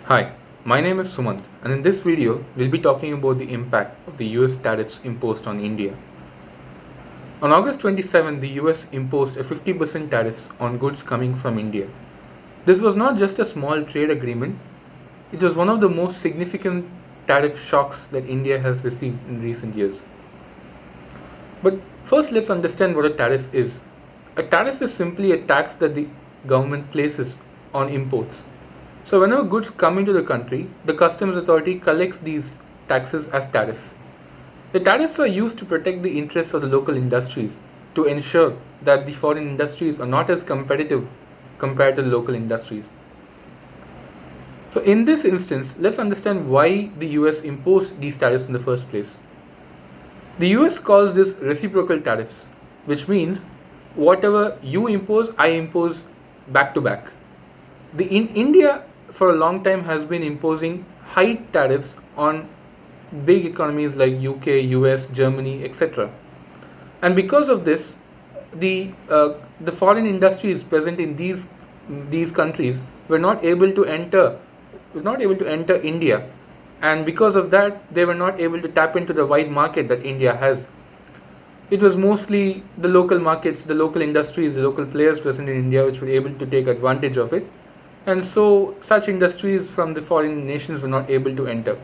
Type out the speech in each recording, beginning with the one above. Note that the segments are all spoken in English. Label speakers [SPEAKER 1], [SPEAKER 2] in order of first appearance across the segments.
[SPEAKER 1] Hi, my name is Sumant, and in this video, we'll be talking about the impact of the US tariffs imposed on India. On August 27, the US imposed a 50% tariffs on goods coming from India. This was not just a small trade agreement, it was one of the most significant tariff shocks that India has received in recent years. But first, let's understand what a tariff is. A tariff is simply a tax that the government places on imports. So, whenever goods come into the country, the customs authority collects these taxes as tariff. The tariffs are used to protect the interests of the local industries to ensure that the foreign industries are not as competitive compared to the local industries. So, in this instance, let's understand why the US imposed these tariffs in the first place. The US calls this reciprocal tariffs, which means whatever you impose, I impose back to back. In India, for a long time, has been imposing high tariffs on big economies like UK, US, Germany, etc. And because of this, the foreign industries present in these countries were not able to enter India, and because of that, they were not able to tap into the wide market that India has. It was mostly the local markets, the local industries, the local players present in India which were able to take advantage of it. And so such industries from the foreign nations were not able to enter.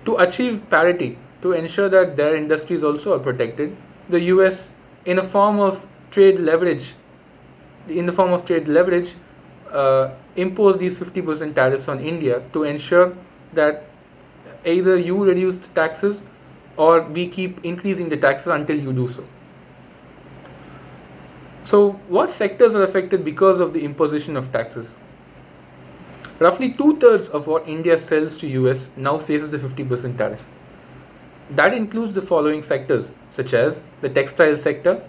[SPEAKER 1] To achieve parity, to ensure that their industries also are protected, the US, in a form of trade leverage, impose these 50% tariffs on India to ensure that either you reduce the taxes or we keep increasing the taxes until you do so. So, what sectors are affected because of the imposition of taxes? Roughly 2/3 of what India sells to US now faces the 50% tariff. That includes the following sectors, such as the textile sector,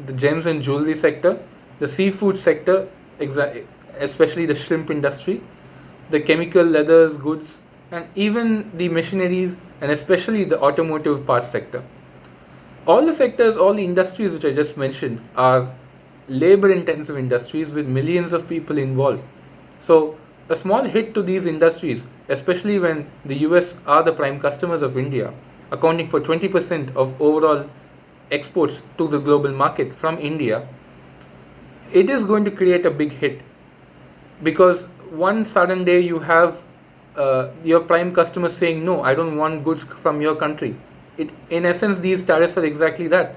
[SPEAKER 1] the gems and jewelry sector, the seafood sector, especially the shrimp industry, the chemical leathers goods, and even the machineries and especially the automotive parts sector. All the sectors, all the industries which I just mentioned are labor intensive industries with millions of people involved. So, a small hit to these industries, especially when the US are the prime customers of India, accounting for 20% of overall exports to the global market from India, it is going to create a big hit, because one sudden day you have your prime customer saying, no, I don't want goods from your country. In essence, these tariffs are exactly that,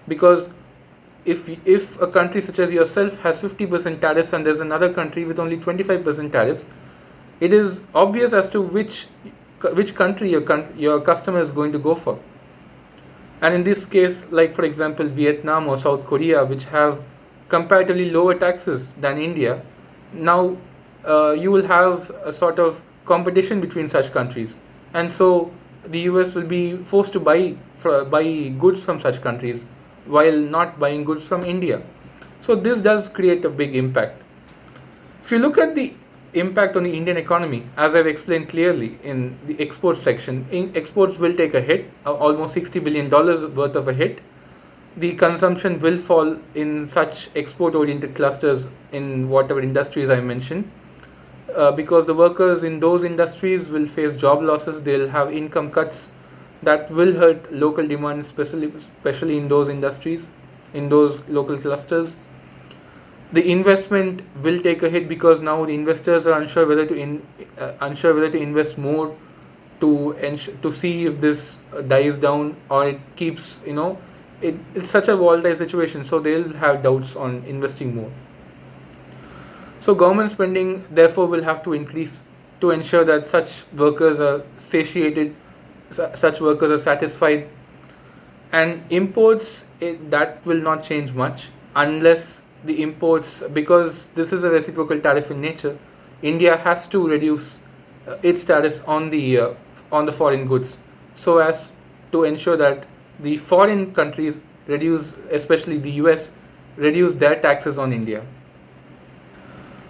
[SPEAKER 1] because if a country such as yourself has 50% tariffs and there's another country with only 25% tariffs, it is obvious as to which country your customer is going to go for. And in this case, like for example Vietnam or South Korea, which have comparatively lower taxes than India, now you will have a sort of competition between such countries, and so the US will be forced to buy goods from such countries while not buying goods from India. So this does create a big impact. If you look at the impact on the Indian economy, as I've explained clearly in the exports section, exports will take a hit, almost $60 billion worth of a hit. The consumption will fall in such export oriented clusters in whatever industries I mentioned, because the workers in those industries will face job losses, they'll have income cuts that will hurt local demand, especially in those industries, in those local clusters. The investment will take a hit because now the investors are unsure whether to invest more to see if this dies down or it keeps, it's such a volatile situation, so they'll have doubts on investing more. So government spending therefore will have to increase to ensure that such workers are satiated, such workers are satisfied. And imports, that will not change much unless the imports, because this is a reciprocal tariff in nature, India has to reduce its tariffs on the foreign goods, so as to ensure that the foreign countries reduce, especially the US, reduce their taxes on India.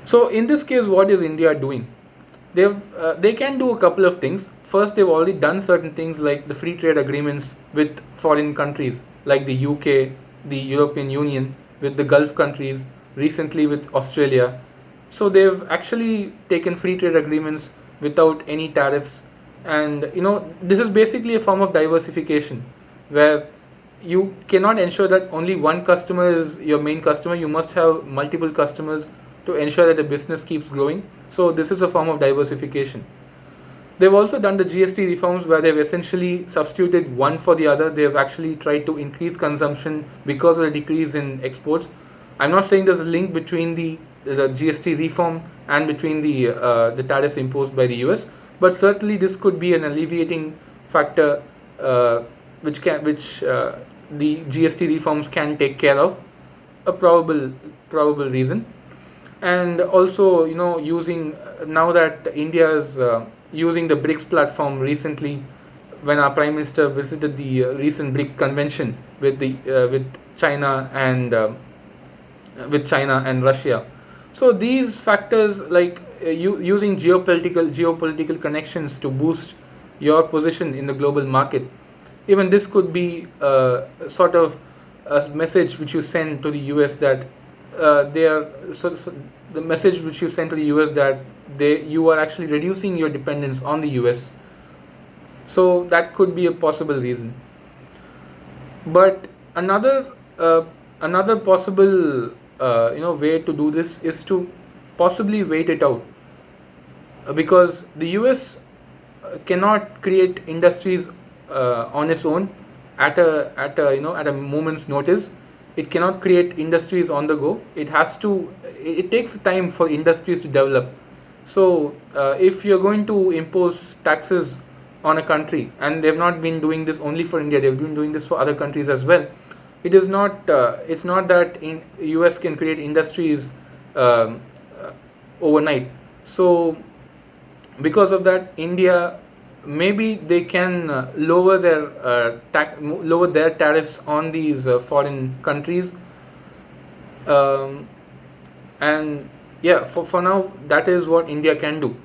[SPEAKER 1] So in this case, what is India doing? They can do a couple of things. First, they've already done certain things like the free trade agreements with foreign countries like the UK, the European Union, with the Gulf countries, recently with Australia. So they've actually taken free trade agreements without any tariffs. And this is basically a form of diversification, where you cannot ensure that only one customer is your main customer. You must have multiple customers to ensure that the business keeps growing. So this is a form of diversification. They've also done the GST reforms where they've essentially substituted one for the other. They've actually tried to increase consumption because of the decrease in exports. I'm not saying there's a link between the GST reform and between the tariffs imposed by the US, but certainly this could be an alleviating factor, which the GST reforms can take care of, a probable reason. And also, using now that India is using the BRICS platform recently, when our Prime Minister visited the recent BRICS convention with China and Russia. So these factors, like using geopolitical connections to boost your position in the global market, even this could be sort of a message which you send to the US that the message which you send to the US that you are actually reducing your dependence on the US. So that could be a possible reason. But another possible way to do this is to possibly wait it out, because the US cannot create industries on its own at a moment's notice. It cannot create industries on the go. It takes time for industries to develop. So if you're going to impose taxes on a country, and they've not been doing this only for India, they've been doing this for other countries as well. It's not that US can create industries overnight. So because of that, India, maybe they can lower their tariffs on these foreign countries, and yeah, for now that is what India can do.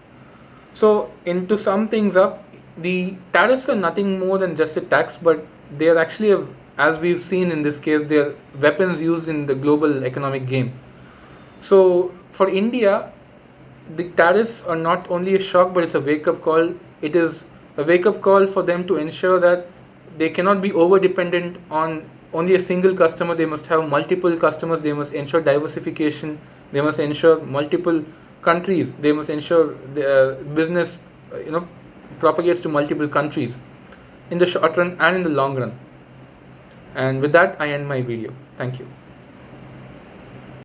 [SPEAKER 1] So, to sum things up, the tariffs are nothing more than just a tax, but they are actually, as we've seen in this case, they are weapons used in the global economic game. So for India, the tariffs are not only a shock, but it's a wake-up call. It is a wake-up call for them to ensure that they cannot be over-dependent on only a single customer. They must have multiple customers. They must ensure diversification. They must ensure multiple countries. They must ensure the business, propagates to multiple countries in the short run and in the long run. And with that, I end my video. Thank you.